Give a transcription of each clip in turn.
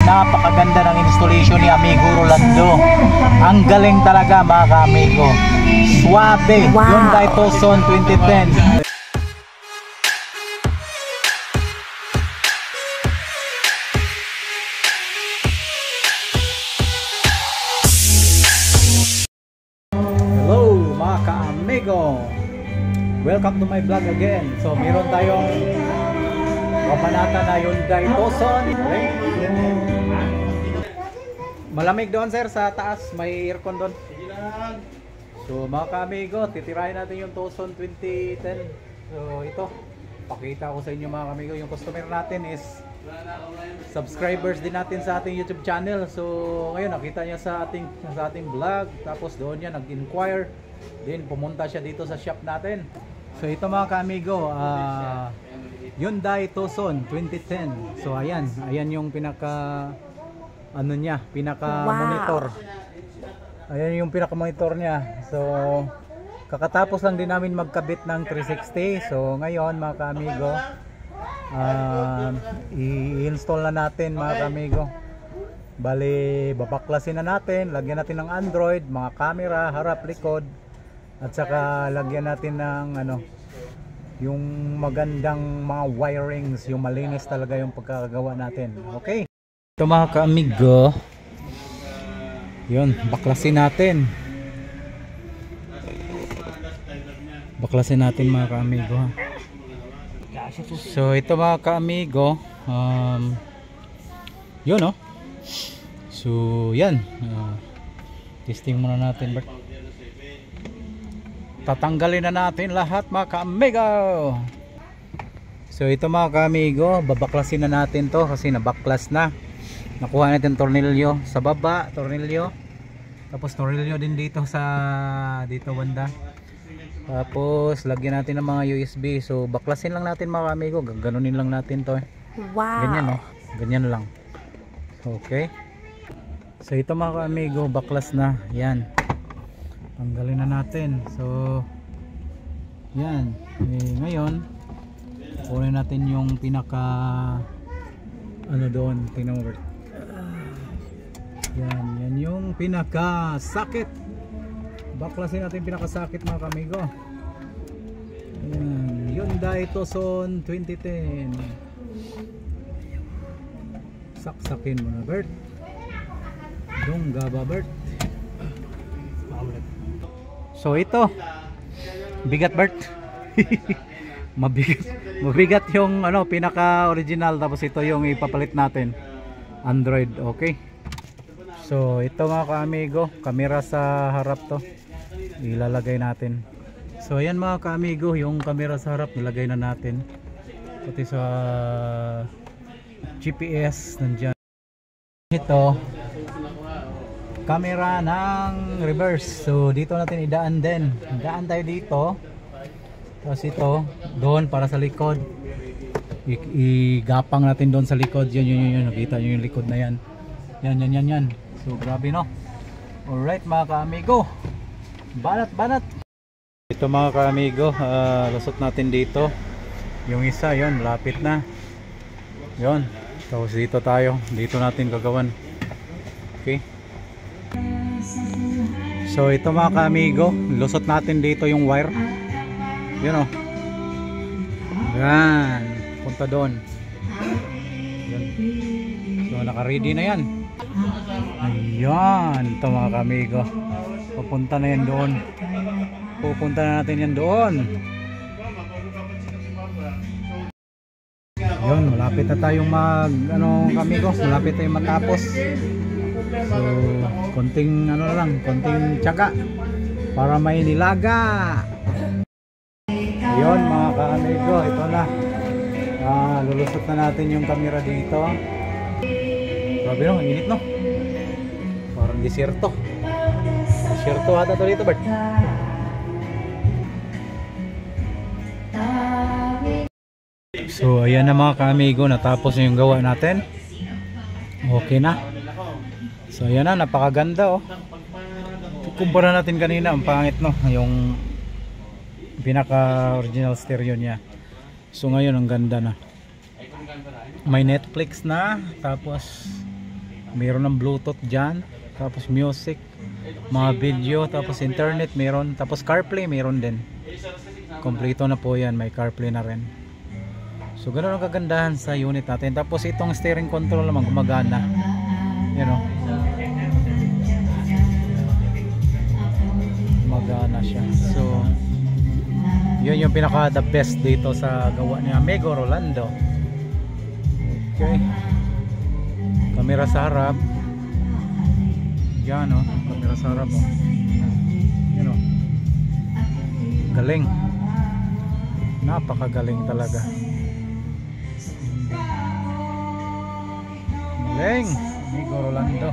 napakaganda ng installation ni Amigo Rolando. Ang galing talaga mga ka-amigo. Suabe, Hyundai Tucson 2010. Hello mga ka-amigo, welcome to my vlog again. So meron tayong kabanata na Hyundai Tucson. Malamig doon sir sa taas, may aircon doon. So mga ka-amigo, titirahin natin yung Tucson 2010. So ito, pakita ko sa inyo mga ka-amigo, yung customer natin is subscribers din natin sa ating YouTube channel. So ngayon nakita niya sa ating vlog, tapos doon niya nag-inquire, then pumunta siya dito sa shop natin. So ito mga ka-amigo, Hyundai Tucson 2010. So ayan yung pinaka monitor. Ayan yung pinaka monitor niya. So kakatapos lang din namin magkabit ng 360. So ngayon mga ka-amigo, i-install na natin mga ka-amigo. Bali babaklasin na natin, lagyan natin ng Android, mga camera, harap, likod, at saka lagyan natin ng yung magandang mga wirings, yung malinis talaga yung pagkakagawa natin. Okay, ito mga ka-amigo, yun, baklasin natin mga ka-amigo. So ito mga ka-amigo, yun so yan, testing muna natin. Tatanggalin na natin lahat mga ka-amigo. So ito mga ka-amigo, babaklasin na natin to kasi nabaklas na. Nakuha natin tornilyo sa baba, tornilyo, tapos tornilyo din dito dito banda. Tapos lagyan natin ng mga USB. So baklasin lang natin mga ka-amigo, gaganunin lang natin to. Wow. Ganyan ganyan lang. Okay. So ito mga ka-amigo, baklas na. Yan. Tanggalin na natin. So yan. Ngayon kunin natin yung pinaka doon, tingnan mo. Yan yung pinaka sakit. Baklasin natin pinaka sakit mga ka-amigo. Yan, Hyundai Tucson 2010. Saksakin mo na Bert. Dungga ba Bert? So ito, bigat Bert. mabigat yung pinaka original, tapos ito yung ipapalit natin, Android. Okay. So ito mga ka-amigo, camera sa harap to, ilalagay natin. So ayan mga ka-amigo, yung camera sa harap nilagay na natin, pati sa GPS nandyan. Ito camera ng reverse, so dito natin idaan din. Idaan tayo dito, tapos ito doon para sa likod, igapang natin doon sa likod. Yun, nakita nyo yung likod na yan. Yan. So grabe Alright mga ka-amigo, banat. Ito mga ka-amigo, lusot natin dito. Yung isa, yun, lapit na. Yun, tapos dito natin gagawan. Okay. So ito mga ka-amigo, lusot natin dito yung wire. Yun yan, punta doon. Yun. So naka-ready na yan. Ayan, ito mga ka-amigo, pupunta na yan doon. Pupunta na natin yan doon. Yun, malapit na tayong ka-amigo, malapit tayong matapos. So konting konting tiyaga para may nilaga. Ayun mga ka-amigo, ito na, lulusot na natin yung camera dito. Grabe init parang desierto ata to dito Bert. So ayan na mga ka-amigo, natapos na yung gawa natin. Okay na. So ayan na, napakaganda kumpara natin kanina, ang pangit yung pinaka original stereo niya. So ngayon ang ganda na, may Netflix na, tapos Meron ng Bluetooth dyan, tapos music, mga video, tapos internet meron, tapos CarPlay meron din. Kompleto na po yan, may CarPlay na rin. So ganoon ang kagandahan sa unit natin. Tapos itong steering control naman gumagana, you know, gumagana siya. So yun yung pinaka the best dito sa gawa ni Amigo Rolando. Okay, kamera sa harap yan, oh, kamera sa harap, oh. Yun, oh. Galing, napakagaling talaga. Galing Amigo Rolando.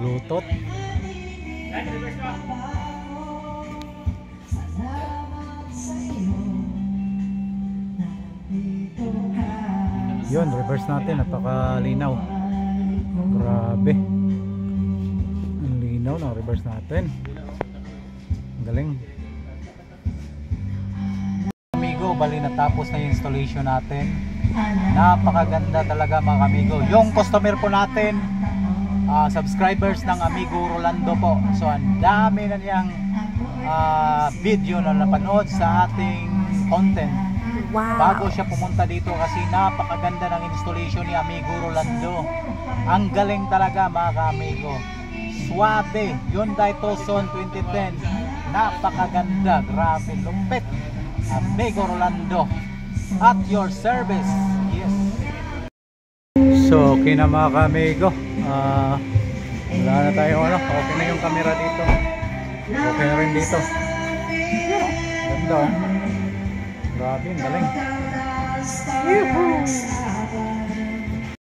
Bluetooth. Yun, reverse natin, napakalinaw. Grabe, ang linaw ng reverse natin. Galing. Amigo, bali natapos na yung installation natin. Napakaganda talaga mga amigo. Yung customer po natin, subscribers ng Amigo Rolando po. So ang dami na niyang video na napanood sa ating content. Wow. Bago siya pumunta dito kasi napakaganda ng installation ni Amigo Rolando. Ang galing talaga mga ka-amigo. Suave, Hyundai Tucson 2010. Napakaganda, grabe, lupit. Amigo Rolando at your service. Yes. So okay na mga ka-amigo. Wala na tayo, ano, okay na yung camera dito. Okay na rin dito. Ganda, oh. Grabe, ang galing.